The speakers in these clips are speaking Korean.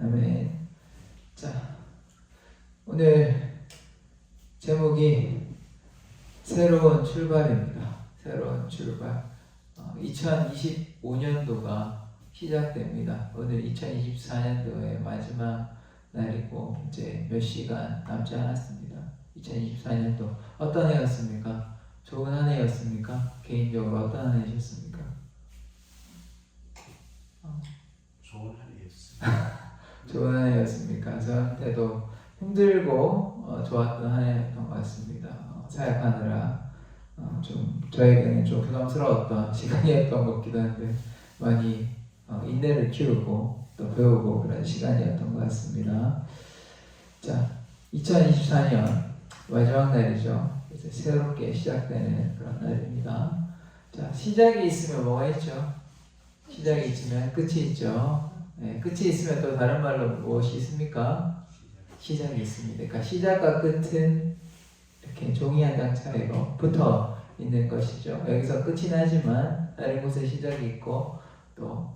아멘. 자, 오늘 제목이 새로운 출발입니다. 새로운 출발. 2025년도가 시작됩니다. 오늘 2024년도의 마지막 날이고 이제 몇 시간 남지 않았습니다. 2024년도 어떤 해였습니까? 좋은 한 해였습니까? 개인적으로 어떤 한 해였습니까? 좋은 하루였습니다. 좋은 한 해였습니까? 저한테도 힘들고 좋았던 한 해였던 것 같습니다. 사역하느라 좀 저에게는 좀 부담스러웠던 시간이었던 것 같기도 한데 많이 인내를 키우고 또 배우고 그런 시간이었던 것 같습니다. 자, 2024년 마지막 날이죠. 이제 새롭게 시작되는 그런 날입니다. 자, 시작이 있으면 뭐가 있죠? 시작이 있으면 끝이 있죠. 네, 끝이 있으면 또 다른 말로 무엇이 있습니까? 시작이 있습니다. 그러니까 시작과 끝은 이렇게 종이 한 장 차이로 붙어 있는 것이죠. 여기서 끝이 나지만 다른 곳에 시작이 있고 또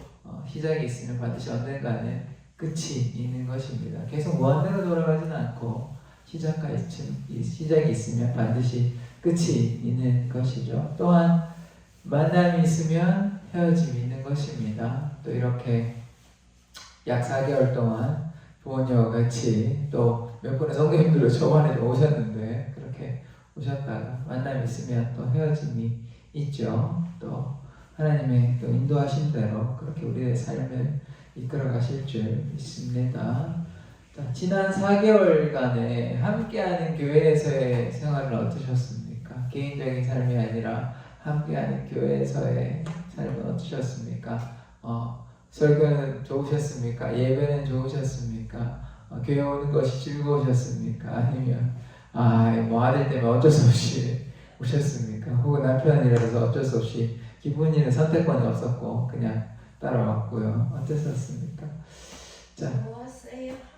시작이 있으면 반드시 언젠가는 끝이 있는 것입니다. 계속 무한대로 돌아가지는 않고 시작이 있으면 반드시 끝이 있는 것이죠. 또한 만남이 있으면 헤어짐이 있는 것입니다. 또 이렇게 약 4개월 동안 부모님과 같이 또 몇 분의 성도님들도 저번에도 오셨는데 그렇게 오셨다가 만남이 있으면 또 헤어짐이 있죠. 또 하나님의 또 인도하신 대로 그렇게 우리의 삶을 이끌어 가실 줄 믿습니다. 자, 지난 4개월간에 함께하는 교회에서의 생활을 어떠셨습니까? 개인적인 삶이 아니라 함께하는 교회에서의 삶은 어떠셨습니까? 설교는 좋으셨습니까? 예배는 좋으셨습니까? 교회 오는 것이 즐거우셨습니까? 아니면 뭐 아들 때문에 어쩔 수 없이 오셨습니까? 혹은 남편이라서 어쩔 수 없이 기분이는 선택권이 없었고 그냥 따라왔고요. 어떠셨습니까? 자,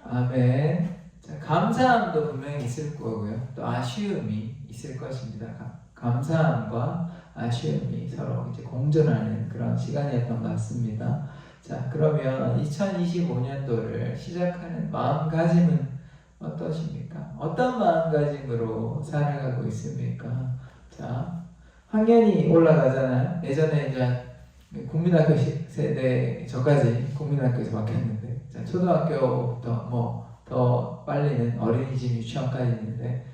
아멘. 자, 감사함도 분명히 있을 거고요. 또 아쉬움이 있을 것입니다. 감사함과 아쉬움이 서로 이제 공존하는 그런 시간이었던 것 같습니다. 자, 그러면 2025년도를 시작하는 마음가짐은 어떠십니까? 어떤 마음가짐으로 살아가고 있습니까? 자, 학년이 올라가잖아요. 예전에 이제 국민학교 세대, 저까지 국민학교에서 바뀌었는데, 자, 초등학교부터 더 빨리는 어린이집 유치원까지 있는데,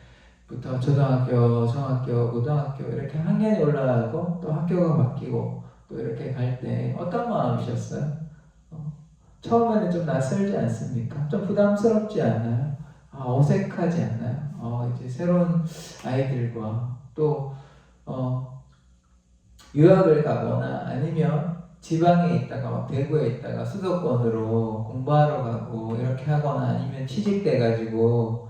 부터 초등학교, 중학교, 고등학교 이렇게 학년이 올라가고 또 학교가 바뀌고 또 이렇게 갈 때 어떤 마음이셨어요? 처음에는 좀 낯설지 않습니까? 좀 부담스럽지 않나요? 어색하지 않나요? 이제 새로운 아이들과 또 유학을 가거나 아니면 지방에 있다가 막 대구에 있다가 수도권으로 공부하러 가고 이렇게 하거나 아니면 취직돼가지고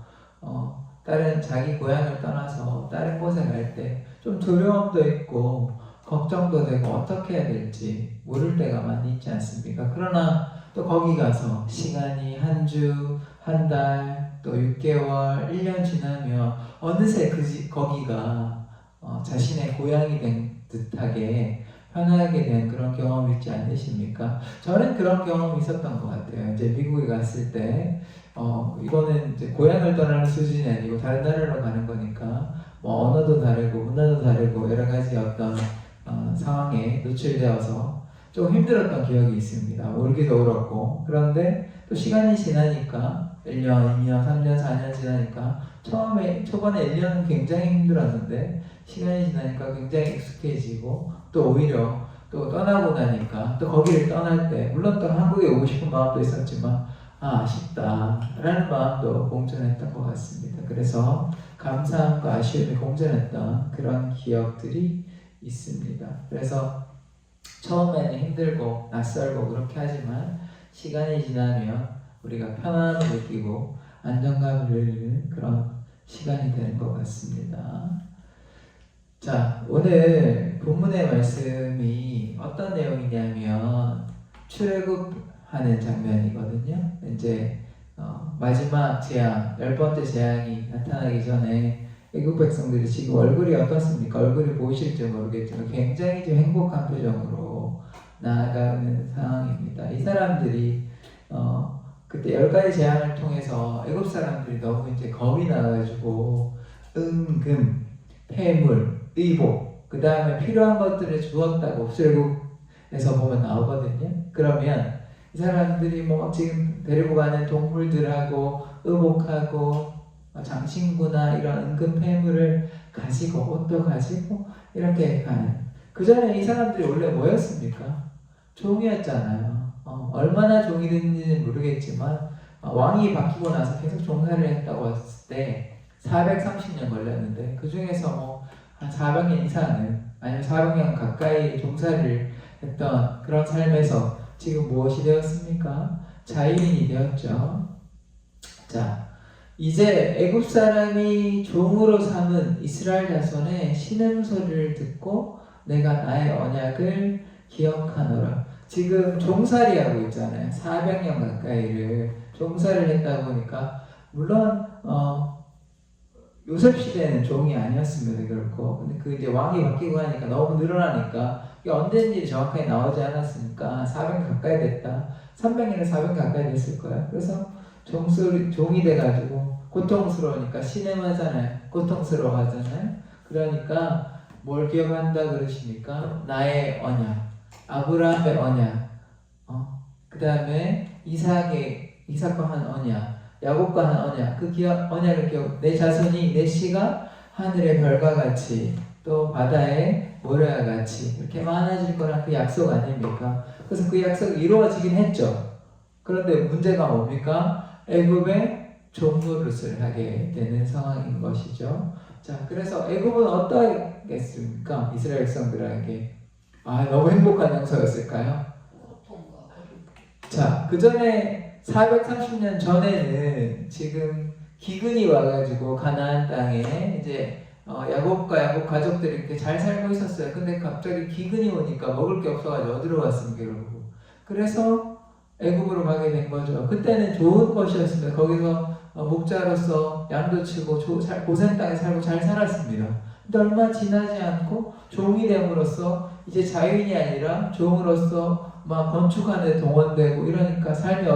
다른 자기 고향을 떠나서 다른 곳에 갈 때 좀 두려움도 있고 걱정도 되고 어떻게 해야 될지 모를 때가 많이 있지 않습니까? 그러나 또 거기 가서 시간이 한 주, 한 달, 또 6개월, 1년 지나면 어느새 거기가 자신의 고향이 된 듯하게 편하게 된 그런 경험이 있지 않으십니까? 저는 그런 경험이 있었던 것 같아요. 이제 미국에 갔을 때 이거는 이제 고향을 떠나는 수준이 아니고 다른 나라로 가는 거니까 언어도 다르고 문화도 다르고 여러 가지 어떤 상황에 노출되어서 좀 힘들었던 기억이 있습니다. 울기도 울었고 그런데 또 시간이 지나니까 1년, 2년, 3년, 4년 지나니까 초반에 1년은 굉장히 힘들었는데 시간이 지나니까 굉장히 익숙해지고 또 오히려 또 떠나고 나니까 또 거기를 떠날 때 물론 또 한국에 오고 싶은 마음도 있었지만 아쉽다 라는 마음도 공존했던 것 같습니다. 그래서 감사함과 아쉬움이 공존했던 그런 기억들이 있습니다. 그래서 처음에는 힘들고 낯설고 그렇게 하지만 시간이 지나면 우리가 편안함을 느끼고 안정감을 누리는 그런 시간이 되는 것 같습니다. 자, 오늘 본문의 말씀이 어떤 내용이냐면 출애굽하는 장면이거든요. 이제 마지막 재앙, 10번째 재앙이 나타나기 전에 애국 백성들이 지금 얼굴이 어떻습니까? 얼굴이 보이실지 모르겠지만 굉장히 좀 행복한 표정으로 나아가는 상황입니다. 이 사람들이 그때 10가지 재앙을 통해서 애굽 사람들이 너무 이제 겁이 나가지고 은금, 폐물, 의복, 그 다음에 필요한 것들을 주었다고 출애굽에서 보면 나오거든요. 그러면 이 사람들이 뭐 지금 데리고 가는 동물들하고 의복하고 장신구나 이런 은금 폐물을 가지고 옷도 가지고 이렇게 가는. 그 전에 이 사람들이 원래 뭐였습니까? 종이었잖아요. 얼마나 종이 됐는지는 모르겠지만 왕이 바뀌고 나서 계속 종사를 했다고 했을 때 430년 걸렸는데 그 중에서 뭐 한 400년 이상은 아니면 400년 가까이 종사를 했던 그런 삶에서 지금 무엇이 되었습니까? 자유인이 되었죠. 자, 이제 애굽 사람이 종으로 삼은 이스라엘 자손의 신음소리를 듣고 내가 나의 언약을 기억하노라. 지금 종살이 하고 있잖아요. 400년 가까이를 종살을 했다 보니까 물론 요셉 시대는 종이 아니었습니다. 그렇고 근데 그 이제 왕이 바뀌고 하니까 너무 늘어나니까 이게 언제인지 정확하게 나오지 않았으니까 400년 가까이 됐다. 300년에 400년 가까이 됐을 거야. 그래서 종이 돼가지고 고통스러우니까 신음하잖아요. 고통스러워하잖아요. 그러니까 뭘 기억한다 그러십니까? 나의 언약, 아브라함의 언약, 그 다음에 이삭과 한 언약, 야곱과 한 언약, 그 언약을 기억. 내 자손이 내 씨가 하늘의 별과 같이 또 바다의 모래와 같이 이렇게 많아질 거란 그 약속 아닙니까? 그래서 그 약속이 이루어지긴 했죠. 그런데 문제가 뭡니까? 애굽의 종노릇을 하게 되는 상황인 것이죠. 자, 그래서 애굽은 어떠했겠습니까? 이스라엘 백성들에게 너무 행복한 장소였을까요? 자, 그 전에 430년 전에는 지금 기근이 와가지고 가나안 땅에 이제 야곱과 야곱 가족들이 이렇게 잘 살고 있었어요. 근데 갑자기 기근이 오니까 먹을 게 없어가지고 어디로 갔습니까, 여러분? 그래서 애굽으로 가게 된 거죠. 그때는 좋은 것이었습니다. 거기서 목자로서 양도 치고 고센 땅에 살고 잘 살았습니다. 근데 얼마 지나지 않고 종이 됨으로써 이제 자유인이 아니라 종으로서 막 건축하는 데 동원되고 이러니까 삶이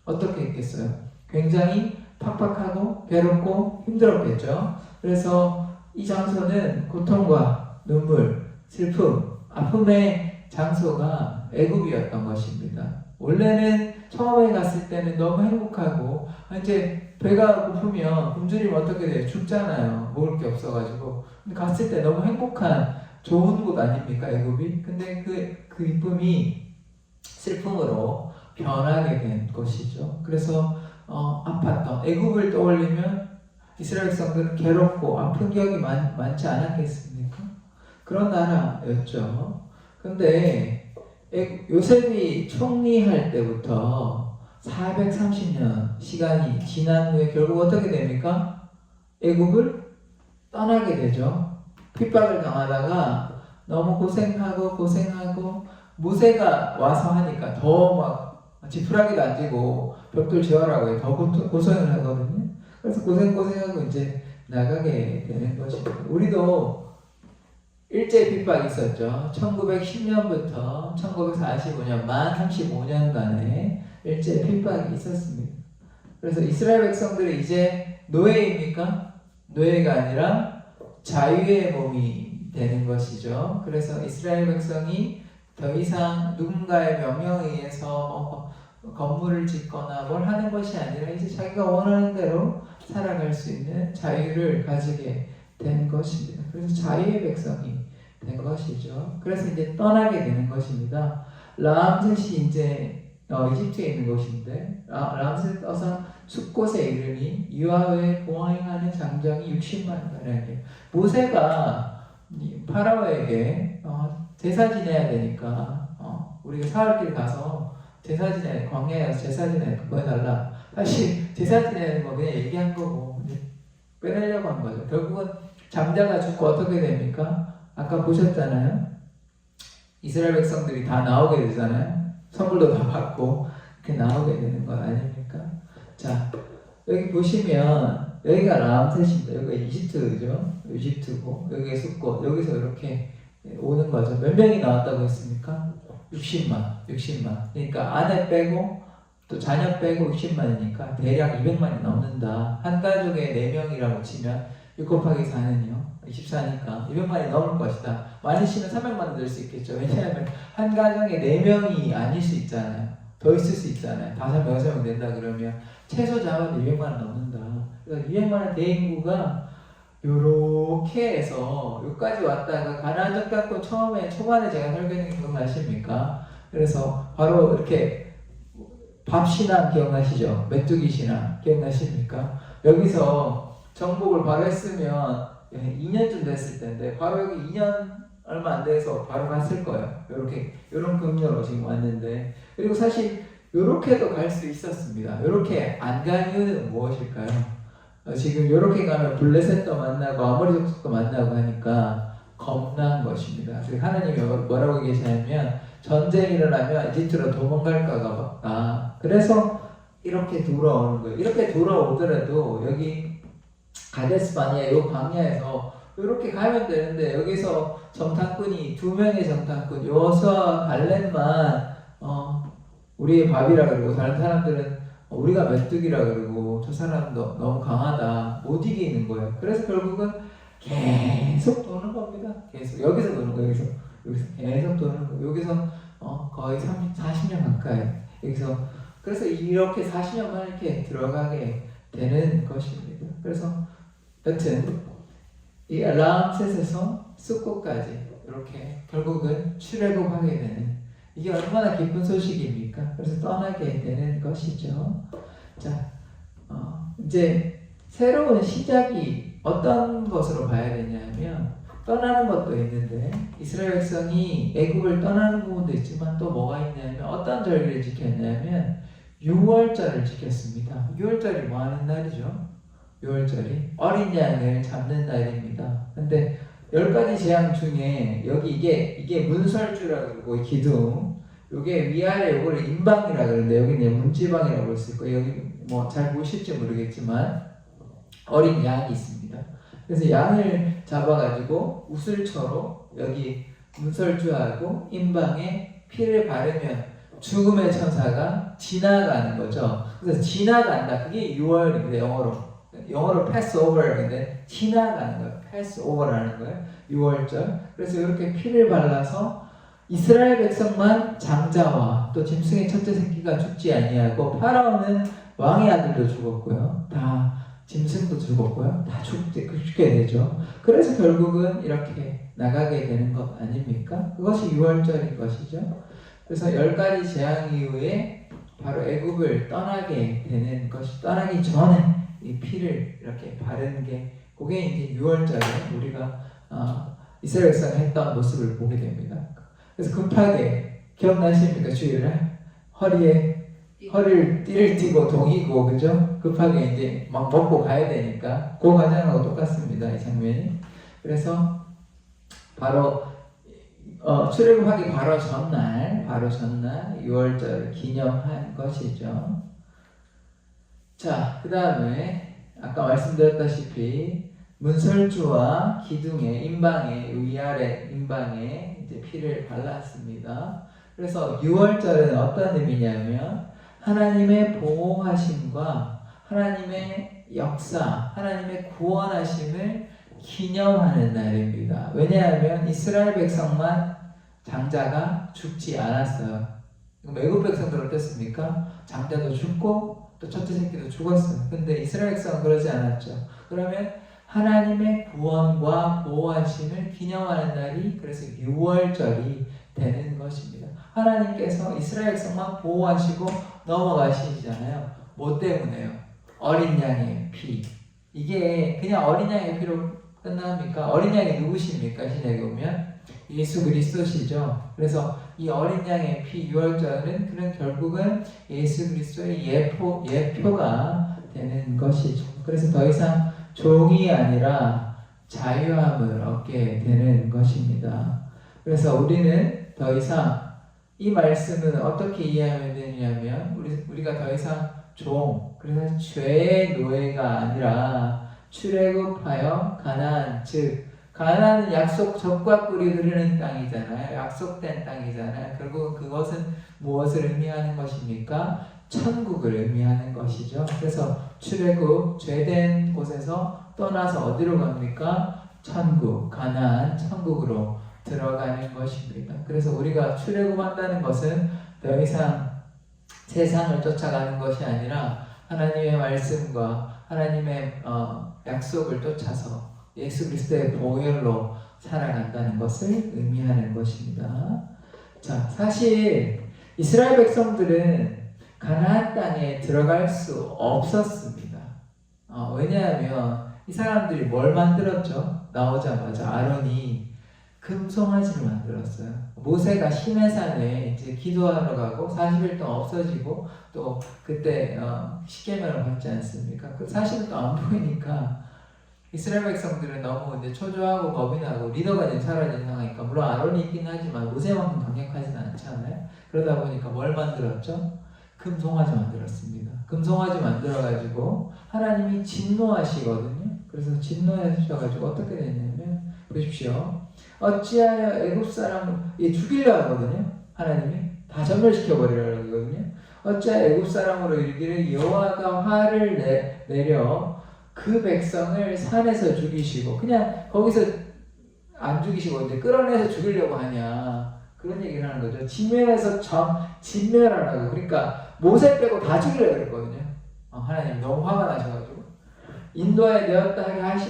어떻게 했겠어요? 굉장히 팍팍하고 괴롭고 힘들었겠죠. 그래서 이 장소는 고통과 눈물, 슬픔, 아픔의 장소가 애굽이었던 것입니다. 원래는 처음에 갔을 때는 너무 행복하고 이제 배가 고프면 굶주리면 어떻게 돼요? 죽잖아요. 먹을 게 없어가지고. 근데 갔을 때 너무 행복한 좋은 곳 아닙니까, 애굽이? 근데 그 기쁨이 슬픔으로 변하게 된 것이죠. 그래서 아팠던 애굽을 떠올리면 이스라엘 백성들은 괴롭고 아픈 기억이 많지 않았겠습니까? 그런 나라였죠. 근데 요셉이 총리할 때부터 430년 시간이 지난 후에 결국 어떻게 됩니까? 애굽을 떠나게 되죠. 핍박을 당하다가 너무 고생하고 모세가 와서 하니까 더 막 지푸라기도 안 지고 벽돌 지어라고 해. 더 고생을 하거든요. 그래서 고생하고 이제 나가게 되는 것입니다. 우리도 일제 핍박이 있었죠. 1910년부터 1945년 만 35년간의 일제 핍박이 있었습니다. 그래서 이스라엘 백성들이 이제 노예입니까? 노예가 아니라 자유의 몸이 되는 것이죠. 그래서 이스라엘 백성이 더 이상 누군가의 명령에 의해서 건물을 짓거나 뭘 하는 것이 아니라 이제 자기가 원하는 대로 살아갈 수 있는 자유를 가지게 된 것입니다. 그래서 자유의 백성이 된 것이죠. 그래서 이제 떠나게 되는 것입니다. 람셋이 이제 이집트에 있는 곳인데 람셋 떠서 숲곳의 이름이 유아의 보행하는 장정이 60만 가량이에요. 모세가 파라오에게 제사 지내야 되니까 우리가 사흘길 가서 제사 지내 광야에 가서 제사 지내 그거 해달라. 사실 제사 지내는 거 그냥 얘기한 거고 빼내려고 한 거죠. 결국은 장자가 죽고 어떻게 됩니까? 아까 보셨잖아요. 이스라엘 백성들이 다 나오게 되잖아요. 선물도 다 받고 이렇게 나오게 되는 것 아닙니까? 자, 여기 보시면 여기가 람셋입니다. 여기가 이집트죠. 이집트고 여기가 숲곳. 여기서 이렇게 오는 거죠. 몇 명이 나왔다고 했습니까? 60만. 그러니까 아내 빼고 또 자녀 빼고 60만이니까 대략 200만이 넘는다. 한 가족에 4명이라고 치면 6 곱하기 4는요 24니까 200만이 넘을 것이다. 많으시면 300만은 될 수 있겠죠. 왜냐하면 한 가정에 4명이 아닐 수 있잖아요. 더 있을 수 있잖아요. 5명, 6명 된다 그러면 최소 잡아도 200만은 넘는다. 그러니까 200만은 대인구가 요렇게 해서 여기까지 왔다가 가나안 족장권 처음에 초반에 제가 설교했는 게 기억나십니까? 그래서 바로 이렇게 밥신앙 기억나시죠? 메뚜기 신앙 기억나십니까? 여기서 정복을 바로 했으면 2년쯤 됐을 텐데 바로 여기 2년 얼마 안 돼서 바로 갔을 거예요. 이렇게 이런 경로로 지금 왔는데, 그리고 사실 이렇게도 갈 수 있었습니다. 이렇게 안 간 이유는 무엇일까요? 지금 이렇게 가면 블레셋도 만나고 아모리 족속도 만나고 하니까 겁난 것입니다. 하나님이 뭐라고 계시냐면 전쟁이 일어나면 이집트로 도망갈까가 없다. 그래서 이렇게 돌아오는 거예요. 이렇게 돌아오더라도 여기 가데스 바니아 이 광야에서 이렇게 가면 되는데 여기서 정탐꾼이 2명의 정탐꾼 여호수아와 갈렙만 우리의 밥이라 그러고 다른 사람들은 우리가 메뚜기라 그러고 저 사람도 너무 강하다 못 이기는 거예요. 그래서 결국은 계속 도는 겁니다. 계속 여기서 도는 거예요. 여기서 계속 도는 거예요. 여기서 거의 40년 가까이 여기서, 그래서 이렇게 40년만 이렇게 들어가게 되는 것입니다. 그래서 여튼 이 라암셋에서 숫꽃까지 이렇게 결국은 출애굽하게 되는, 이게 얼마나 기쁜 소식입니까? 그래서 떠나게 되는 것이죠. 자, 이제 새로운 시작이 어떤 것으로 봐야 되냐면 떠나는 것도 있는데 이스라엘 백성이 애굽을 떠나는 부분도 있지만 또 뭐가 있냐면 어떤 절기를 지켰냐면 6월절을 지켰습니다. 6월절이 뭐 하는 날이죠? 6월절이 어린 양을 잡는 날입니다. 근데 10가지 재앙 중에 여기 이게 문설주라고 그러고 기둥, 요게 위아래 요거를 인방이라고 그러는데 여기는 문지방이라고 볼 수 있고, 여기 뭐 잘 보실지 모르겠지만 어린 양이 있습니다. 그래서 양을 잡아가지고 우슬초로 여기 문설주하고 인방에 피를 바르면 죽음의 천사가 지나가는 거죠. 그래서 지나간다. 그게 6월입니다. 영어로 pass over인데 지나가는 거예요. pass over라는 거예요. 6월절. 그래서 이렇게 피를 발라서 이스라엘 백성만 장자와 또 짐승의 첫째 새끼가 죽지 아니하고 파라오는 왕의 아들도 죽었고요. 다 짐승도 죽었고요. 다 죽게 되죠. 그래서 결국은 이렇게 나가게 되는 것 아닙니까? 그것이 6월절인 것이죠. 그래서 10가지 재앙 이후에 바로 애굽을 떠나게 되는 것이, 떠나기 전에 이 피를 이렇게 바르는 게, 그게 이제 6월절에 우리가 이스라엘 백성이 했던 모습을 보게 됩니다. 그래서 급하게 기억나십니까? 주일날 허리를 띠를 띠고 동이고, 그죠? 급하게 이제 막 먹고 가야 되니까 그 과정하고 똑같습니다. 이 장면이. 그래서 바로 출애굽하기 바로 전날 6월절을 기념한 것이죠. 자, 그 다음에 아까 말씀드렸다시피 문설주와 기둥의 인방에, 위아래 인방에 이제 피를 발랐습니다. 그래서 6월절은 어떤 의미냐면 하나님의 보호하심과 하나님의 역사, 하나님의 구원하심을 기념하는 날입니다. 왜냐하면 이스라엘 백성만 장자가 죽지 않았어요. 애굽 백성들은 어땠습니까? 장자도 죽고 또 첫째 새끼도 죽었어요. 근데 이스라엘 백성은 그러지 않았죠. 그러면 하나님의 구원과 보호하심을 기념하는 날이 그래서 6월절이 되는 것입니다. 하나님께서 이스라엘 백성만 보호하시고 넘어가시잖아요. 뭐 때문에요? 어린 양의 피. 이게 그냥 어린 양의 피로 끝납니까? 어린 양이 누구십니까? 신약에 보면 예수 그리스도시죠. 그래서 이 어린 양의 피 6월절은 그런 결국은 예수 그리스도의 예표가 되는 것이죠. 그래서 더 이상 종이 아니라 자유함을 얻게 되는 것입니다. 그래서 우리는 더 이상 이 말씀은 어떻게 이해하면 되냐면 우리가 더 이상 그래서 죄의 노예가 아니라 출애굽하여 가나안, 즉 가나안은 약속 젖과 꿀이 흐르는 땅이잖아요. 약속된 땅이잖아요. 결국 그것은 무엇을 의미하는 것입니까? 천국을 의미하는 것이죠. 그래서 출애굽 죄된 곳에서 떠나서 어디로 갑니까? 천국, 가나안 천국으로 들어가는 것입니다. 그래서 우리가 출애굽한다는 것은 더 이상 세상을 쫓아가는 것이 아니라 하나님의 말씀과 하나님의 약속을 쫓아서 예수 그리스도의 보혈로 살아간다는 것을 의미하는 것입니다. 자, 사실 이스라엘 백성들은 가나안 땅에 들어갈 수 없었습니다. 왜냐하면 이 사람들이 뭘 만들었죠? 나오자마자 아론이 금송아지를 만들었어요. 모세가 시내산에 이제 기도하러 가고 40일 동안 없어지고 또 그때 십계명을 받지 않습니까? 그 40일 동안 안 보이니까 이스라엘 백성들은 너무 이제 초조하고 겁이 나고 리더가 이제 사라진 상황이니까 물론 아론이 있긴 하지만 모세만큼 강력하진 않잖아요. 그러다 보니까 뭘 만들었죠? 금송아지 만들었습니다. 금송아지 만들어가지고 하나님이 진노하시거든요. 그래서 진노하셔가지고 어떻게 됐냐면 보십시오. 어찌하여 애굽 사람을 죽이려 하거든요. 하나님이 다 전멸시켜버리려고 하거든요. 어찌하여 애굽 사람으로 이르기를 여호와가 화를 내려 그 백성을 산에서 죽이시고 그냥 거기서 안 죽이시고 이제 끌어내서 죽이려고 하냐 그런 얘기를 하는 거죠. 진멸해서 진멸하라고. 그러니까 모세 빼고 다 죽이려고 그랬거든요. 하나님 너무 화가 나셔가지고 인도하여 내었다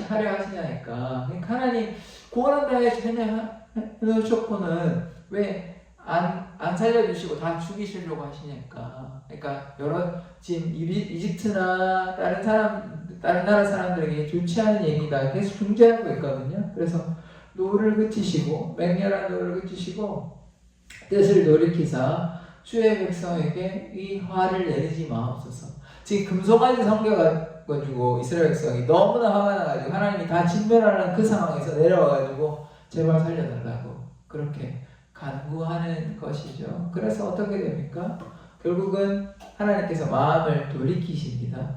하려 하시냐니까. 그러니까 하나님 구원한다 해놓으셨고는 왜 안 살려주시고 다 죽이시려고 하시냐니까. 그러니까 지금 이집트나 다른 나라 사람들에게 좋지 않은 얘기다 계속 중재하고 있거든요. 그래서 노를 그치시고 맹렬한 노를 그치시고 뜻을 돌이키사 주의 백성에게 이 화를 내리지 마옵소서. 지금 금송아지 섬겨가지고 이스라엘 백성이 너무나 화가 나가지고 하나님이 다 진멸하는 그 상황에서 내려와가지고 제발 살려달라고 그렇게 간구하는 것이죠. 그래서 어떻게 됩니까? 결국은 하나님께서 마음을 돌이키십니다.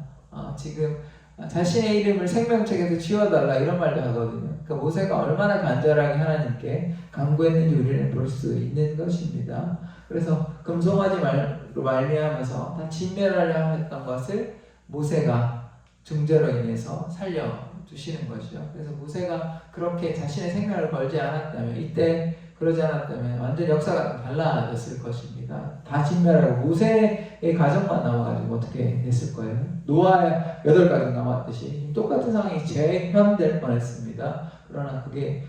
지금 자신의 이름을 생명책에서 지워달라 이런 말도 하거든요. 그러니까 모세가 얼마나 간절하게 하나님께 간구했는지 우리는 볼 수 있는 것입니다. 그래서 금송아지 말로 말미암아서 다 진멸하려 했던 것을 모세가 중재로 인해서 살려주시는 것이죠. 그래서 모세가 그렇게 자신의 생명을 걸지 않았다면 이때 그러지 않았다면 완전 역사가 달라졌을 것입니다. 다 진멸하고 모세의 가정만 남아가지고 어떻게 됐을 거예요? 노아의 8가족 남았듯이 똑같은 상황이 재현될 뻔했습니다. 그러나 그게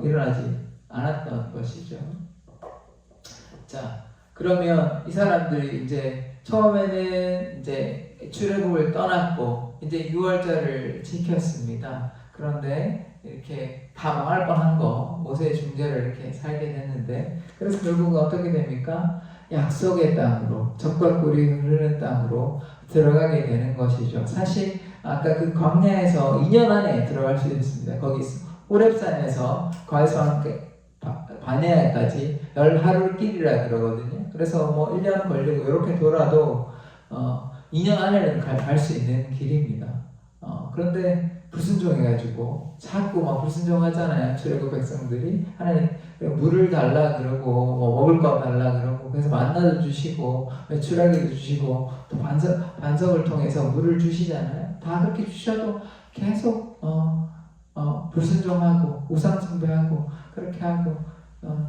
일어나지 않았던 것이죠. 자, 그러면 이 사람들이 이제 처음에는 이제 출애굽을 떠났고 이제 6월절을 지켰습니다. 그런데 이렇게 다 망할 뻔한 거 모세의 중재를 이렇게 살게 됐는데 그래서 결국은 어떻게 됩니까? 약속의 땅으로 적과 꿀이 흐르는 땅으로 들어가게 되는 것이죠. 사실 아까 그 광야에서 2년 안에 들어갈 수 있습니다. 거기 호렙산에서 과에서 함께 바네아까지 10하루 길이라 그러거든요. 그래서 뭐 1년 걸리고 이렇게 돌아도 2년 안에는 갈 수 있는 길입니다. 그런데 불순종해가지고 자꾸 막 불순종하잖아요. 출애굽 백성들이 하나님 물을 달라 그러고 뭐 먹을 거 달라 그러고 그래서 만나도 주시고 메추라기도 주시고 또 반석을 통해서 물을 주시잖아요. 다 그렇게 주셔도 계속 불순종하고 우상 숭배하고 그렇게 하고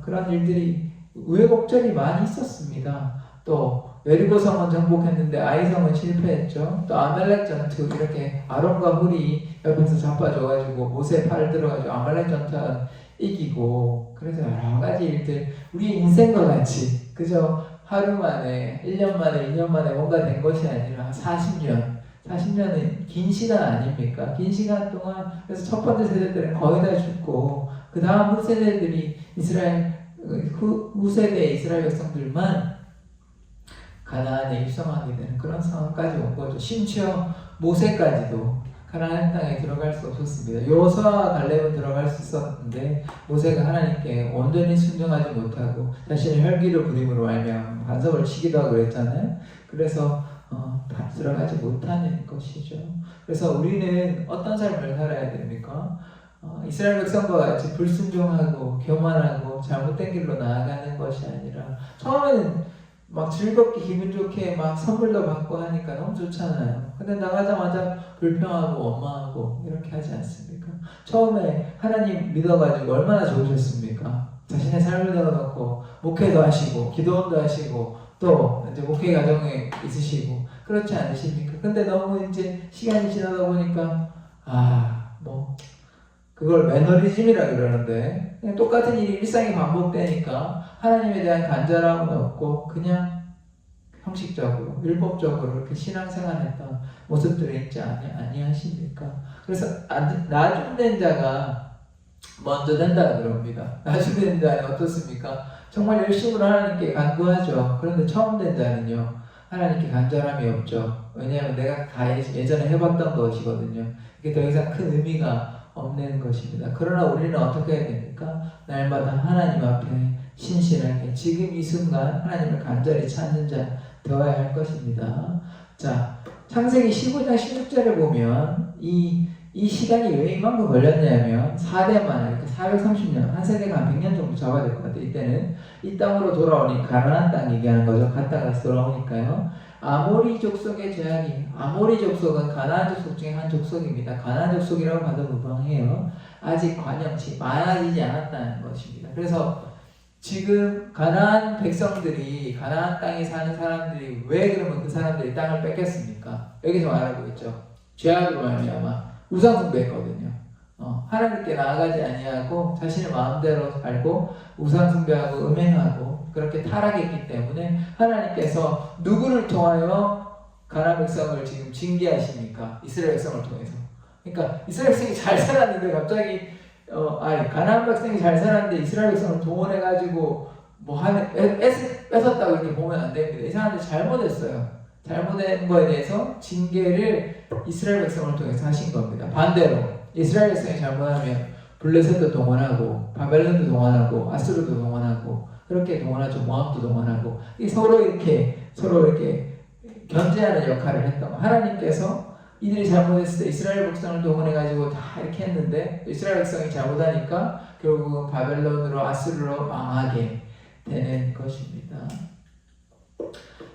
그런 일들이 우여곡절이 많이 있었습니다. 또 여리고성은 정복했는데 아이성은 실패했죠. 또 아말렉 전투 이렇게 아론과 훌이 옆에서 잡아줘가지고 모세 팔을 들어가지고 아말렉 전투는 이기고 그래서 여러 가지 일들 우리 인생과 같이 그저 하루 만에 1년 만에 2년 만에 뭔가 된 것이 아니라 40년은 긴 시간 아닙니까? 긴 시간 동안 그래서 첫 번째 세대들은 거의 다 죽고 그 다음 후세대들이 후세대 이스라엘 백성들만 가나안에 입성하게 되는 그런 상황까지 온 거죠. 심지어 모세까지도 가나안 땅에 들어갈 수 없었습니다. 여호수아와 갈렙은 들어갈 수 있었는데 모세가 하나님께 온전히 순종하지 못하고 자신의 혈기를 부림으로 말미암아 반석을 치기도 하고 그랬잖아요. 그래서 들어가지 못하는 것이죠. 그래서 우리는 어떤 삶을 살아야 됩니까? 이스라엘 백성과 같이 불순종하고 교만하고 잘못된 길로 나아가는 것이 아니라 처음에는 막 즐겁게 기분 좋게 막 선물도 받고 하니까 너무 좋잖아요. 근데 나가자마자 불평하고 원망하고 이렇게 하지 않습니까? 처음에 하나님 믿어가지고 얼마나 좋으셨습니까? 자신의 삶을 내어놓고 목회도 하시고 기도원도 하시고 또 이제 목회 가정에 있으시고 그렇지 않으십니까? 근데 너무 이제 시간이 지나다 보니까 뭐 그걸 매너리즘이라 그러는데 그냥 똑같은 일이 일상이 반복되니까 하나님에 대한 간절함은 없고 그냥 형식적으로 율법적으로 이렇게 신앙생활했던 모습들이 있지 아니하십니까? 그래서 나중된 자가 먼저 된다 그럽니다. 나중된 자는 어떻습니까? 정말 열심으로 하나님께 간구하죠. 그런데 처음 된 자는요 하나님께 간절함이 없죠. 왜냐하면 내가 다 예전에 해봤던 것이거든요. 이게 더 이상 큰 의미가 없는 것입니다. 그러나 우리는 어떻게 해야 됩니까? 날마다 하나님 앞에 신실하게 지금 이 순간 하나님을 간절히 찾는 자 되어야 할 것입니다. 자, 창세기 15장 16절을 보면 이 시간이 왜 이만큼 걸렸냐면 4대 만에 430년, 한 세대가 한 100년 정도 잡아야 될 것 같아요. 이때는 이 땅으로 돌아오니 가나안 땅 얘기하는 거죠. 갔다가 돌아오니까요. 아모리 족속의 죄악이, 아모리 족속은 가나안 족속 중에 한 족속입니다. 가나안 족속이라고 봐도 무방해요. 아직 관영치 많아지지 않았다는 것입니다. 그래서 지금 가나안 백성들이, 가나안 땅에 사는 사람들이 왜 그러면 그 사람들이 땅을 뺏겼습니까? 여기서 말하고 있죠. 죄악으로 말미암아 우상 숭배했거든요. 하나님께 나아가지 아니하고 자신의 마음대로 살고 우상 숭배하고 음행하고 그렇게 타락했기 때문에 하나님께서 누구를 통하여 가나안 백성을 지금 징계하십니까? 이스라엘 백성을 통해서. 그러니까 이스라엘 백성이 잘 살았는데 갑자기 가나안 백성이 잘 살았는데 이스라엘 백성을 동원해가지고 뺏었다고 이렇게 보면 안 됩니다. 이 사람들이 잘못했어요. 잘못된 거에 대해서 징계를 이스라엘 백성을 통해서 하신 겁니다. 반대로 이스라엘 백성이 잘못하면 블레셋도 동원하고 바벨론도 동원하고 아수르도 동원하고 그렇게 동원하죠. 모압도 동원하고 서로 이렇게 견제하는 역할을 했던 거. 하나님께서 이들이 잘못했을 때 이스라엘 백성을 동원해가지고 다 이렇게 했는데 이스라엘 백성이 잘못하니까 결국은 바벨론으로 아수르로 망하게 되는 것입니다.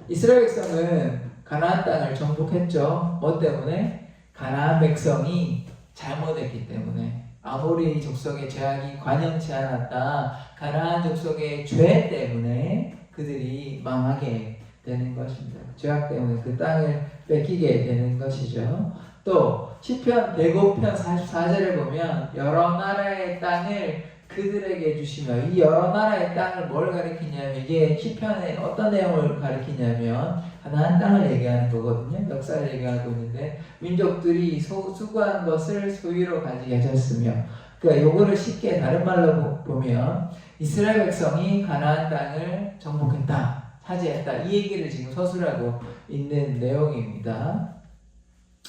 이스라엘 백성은 가나안 땅을 정복했죠. 뭐 때문에? 가나안 백성이 잘못했기 때문에. 아모리 족속의 죄악이 관영치 않았다. 가나안 족속의 죄 때문에 그들이 망하게 되는 것입니다. 죄악 때문에 그 땅을 뺏기게 되는 것이죠. 또 시편 105편 44절을 보면 여러 나라의 땅을 그들에게 주시며, 이 여러 나라의 땅을 뭘 가리키냐면 이게 시편에 어떤 내용을 가리키냐면 가나안 땅을 얘기하는 거거든요. 역사를 얘기하고 있는데 민족들이 수고한 것을 소유로 가지게 하셨으며, 그러니까 요거를 쉽게 다른 말로 보면 이스라엘 백성이 가나안 땅을 정복했다, 차지했다, 이 얘기를 지금 서술하고 있는 내용입니다.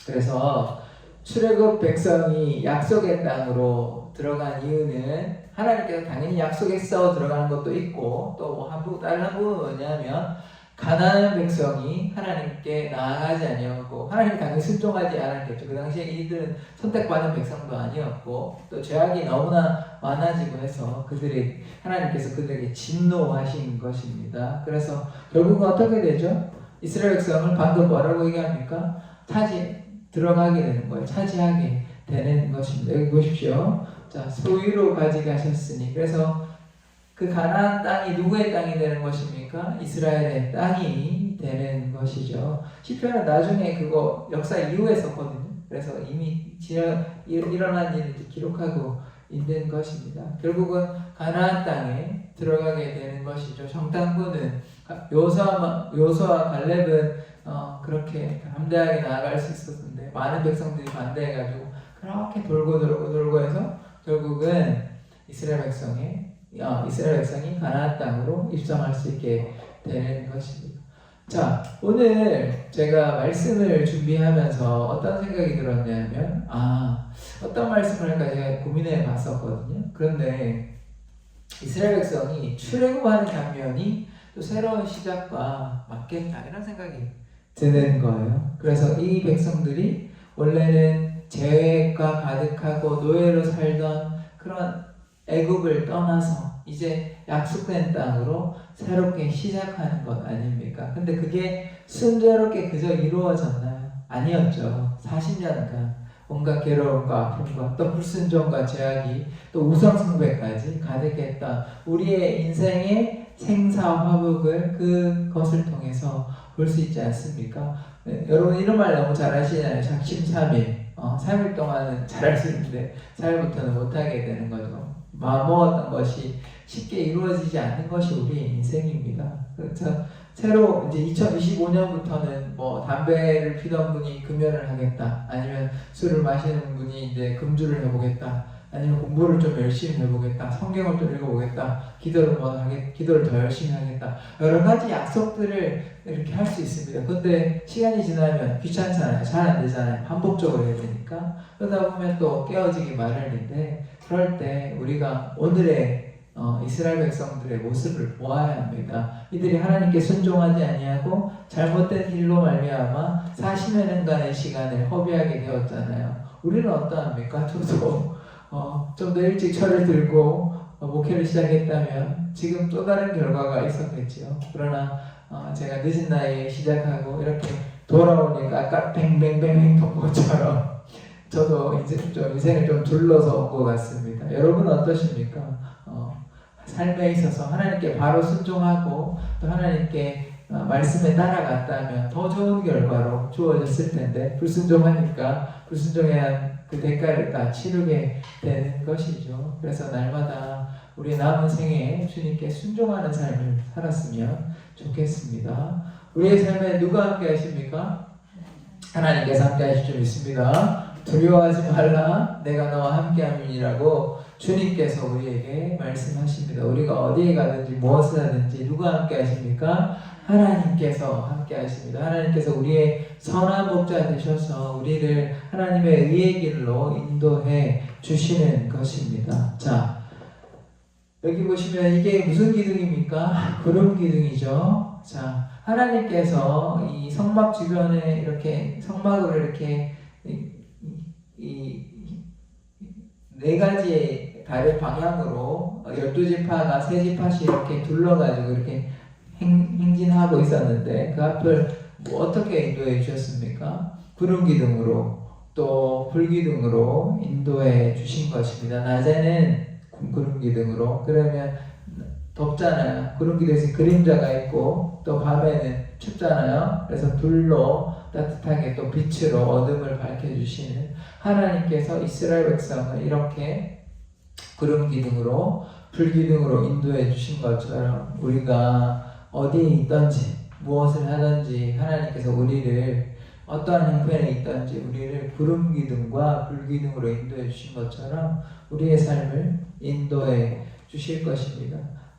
그래서 출애굽 백성이 약속의 땅으로 들어간 이유는 하나님께서 당연히 약속했어 들어가는 것도 있고 또 다른 한 부분은 뭐냐면 가나안 백성이 하나님께 나아가지 아니었고 하나님 당연히 순종하지 않았겠죠. 그 당시에 이들은 선택받은 백성도 아니었고 또 죄악이 너무나 많아지고 해서 하나님께서 그들에게 진노하신 것입니다. 그래서 결국은 어떻게 되죠? 이스라엘 백성을 방금 뭐라고 얘기합니까? 들어가게 되는 거예요. 차지하게 되는 것입니다. 여기 보십시오. 자, 소유로 가지게 하셨으니, 그래서 그 가나안 땅이 누구의 땅이 되는 것입니까? 이스라엘의 땅이 되는 것이죠. 시편은 나중에 그거 역사 이후에 썼거든요. 그래서 이미 일어난 일을 기록하고 있는 것입니다. 결국은 가나안 땅에 들어가게 되는 것이죠. 정탐꾼은 요수와 갈렙은 그렇게 담대하게 나아갈 수 있었는데 많은 백성들이 반대해가지고 그렇게 돌고 해서 결국은 이스라엘 백성이 가나안 땅으로 입성할 수 있게 되는 것입니다. 자, 오늘 제가 말씀을 준비하면서 어떤 생각이 들었냐면 어떤 말씀을 할까 제가 고민해 봤었거든요. 그런데 이스라엘 백성이 출애굽하는 장면이 또 새로운 시작과 맞겠다 이런 생각이 드는 거예요. 그래서 이 백성들이 원래는 죄가 가득하고 노예로 살던 그런 애굽을 떠나서 이제 약속된 땅으로 새롭게 시작하는 것 아닙니까? 근데 그게 순조롭게 그저 이루어졌나요? 아니었죠. 40년간 온갖 괴로움과 아픔과 또 불순종과 죄악이 또 우상숭배까지 가득했던 우리의 인생의 생사화복을 그것을 통해서 볼 수 있지 않습니까? 네, 여러분 이런 말 너무 잘 하시잖아요. 작심삼일 3일 동안은 잘할 수 있는데 4일부터는 못하게 되는 거죠. 마음먹었던 것이 쉽게 이루어지지 않는 것이 우리의 인생입니다. 그래서 새로 이제 2025년부터는 뭐 담배를 피던 분이 금연을 하겠다, 아니면 술을 마시는 분이 이제 금주를 해보겠다, 아니면 공부를 좀 열심히 해보겠다, 성경을 좀 읽어보겠다, 기도를 더 열심히 하겠다, 여러 가지 약속들을 이렇게 할 수 있습니다. 근데 시간이 지나면 귀찮잖아요. 잘 안 되잖아요. 반복적으로 해야 되니까. 그러다 보면 또 깨어지기 마련인데, 그럴 때 우리가 오늘의 이스라엘 백성들의 모습을 보아야 합니다. 이들이 하나님께 순종하지 아니하고 잘못된 길로 말미암아 40여 년간의 시간을 허비하게 되었잖아요. 우리는 어떠합니까? 저도 좀 더 일찍 철을 들고 목회를 시작했다면 지금 또 다른 결과가 있었겠지요. 그러나 제가 늦은 나이에 시작하고 이렇게 돌아오니까 아까 뱅뱅뱅 했던 것처럼 저도 이제 좀 인생을 좀 둘러서 온 것 같습니다. 여러분 어떠십니까? 삶에 있어서 하나님께 바로 순종하고 또 하나님께 말씀에 따라갔다면 더 좋은 결과로 주어졌을 텐데, 불순종하니까 불순종에 대한 그 대가를 다 치르게 되는 것이죠. 그래서 날마다 우리 남은 생에 주님께 순종하는 삶을 살았으면 좋겠습니다. 우리의 삶에 누가 함께 하십니까? 하나님께서 함께 하실 줄 믿습니다. 두려워하지 말라, 내가 너와 함께함이니라고 주님께서 우리에게 말씀하십니다. 우리가 어디에 가든지 무엇을 하든지 누가 함께 하십니까? 하나님께서 함께 하십니다. 하나님께서 우리의 선한 목자 되셔서 우리를 하나님의 의의 길로 인도해 주시는 것입니다. 자, 여기 보시면 이게 무슨 기둥입니까? 구름 기둥이죠. 자, 하나님께서 이 성막 주변에 이렇게 성막으로 이렇게 이 네 가지의 다른 방향으로 12지파가 세 지파씩 이렇게 둘러가지고 이렇게 행진하고 있었는데, 그 앞을 어떻게 인도해 주셨습니까? 구름 기둥으로 또 불 기둥으로 인도해 주신 것입니다. 낮에는 구름 기둥으로, 그러면 덥잖아요. 구름 기둥에서 그림자가 있고, 또 밤에는 춥잖아요. 그래서 불로 따뜻하게 또 빛으로 어둠을 밝혀주시는 하나님께서 이스라엘 백성을 이렇게 구름 기둥으로 불 기둥으로 인도해 주신 것처럼 우리가 어디에 있든지 무엇을 하든지 하나님께서 우리를 어떠한 형편에 있든지 우리를 구름 기둥과 불 기둥으로 인도해 주신 것처럼 우리의 삶을 인도해 주실 것입니다.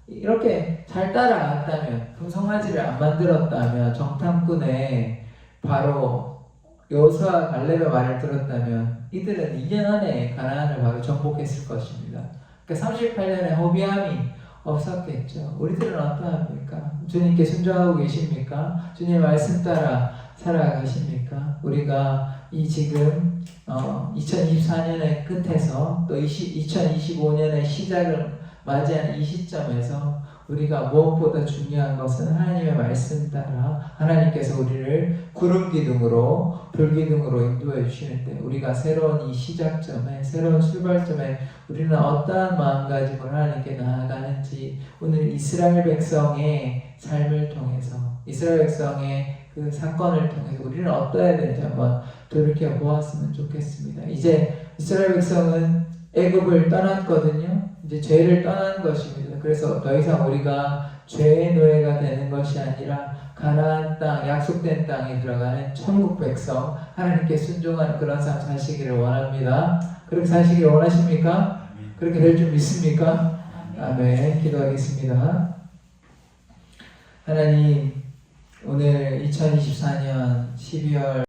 이렇게 잘 따라갔다면, 금송아지를 안 만들었다면, 정탐꾼의 바로 여호수아 갈렙의 말을 들었다면 이들은 2년 안에 가나안을 바로 정복했을 것입니다. 그러니까 38년의 허비함이 없었겠죠. 우리들은 어떠합니까? 주님께 순종하고 계십니까? 주님의 말씀 따라 살아가십니까? 우리가 이 지금 2024년의 끝에서 또 2025년의 시작을 맞이한 이 시점에서 우리가 무엇보다 중요한 것은 하나님의 말씀 따라 하나님께서 우리를 구름 기둥으로 불 기둥으로 인도해 주시는데, 우리가 새로운 이 시작점에, 새로운 출발점에 우리는 어떠한 마음가짐으로 하나님께 나아가는지 오늘 이스라엘 백성의 삶을 통해서, 이스라엘 백성의 그 사건을 통해서 우리는 어떠해야 되는지 한번 돌이켜 보았으면 좋겠습니다. 이제 이스라엘 백성은 애굽을 떠났거든요. 이제 죄를 떠난 것입니다. 그래서 더 이상 우리가 죄의 노예가 되는 것이 아니라 가나안 땅, 약속된 땅에 들어가는 천국 백성, 하나님께 순종하는 그런 삶 사시기를 원합니다. 그렇게 사시기를 원하십니까? 그렇게 될 줄 믿습니까? 아멘. 기도하겠습니다. 하나님, 오늘 2024년 12월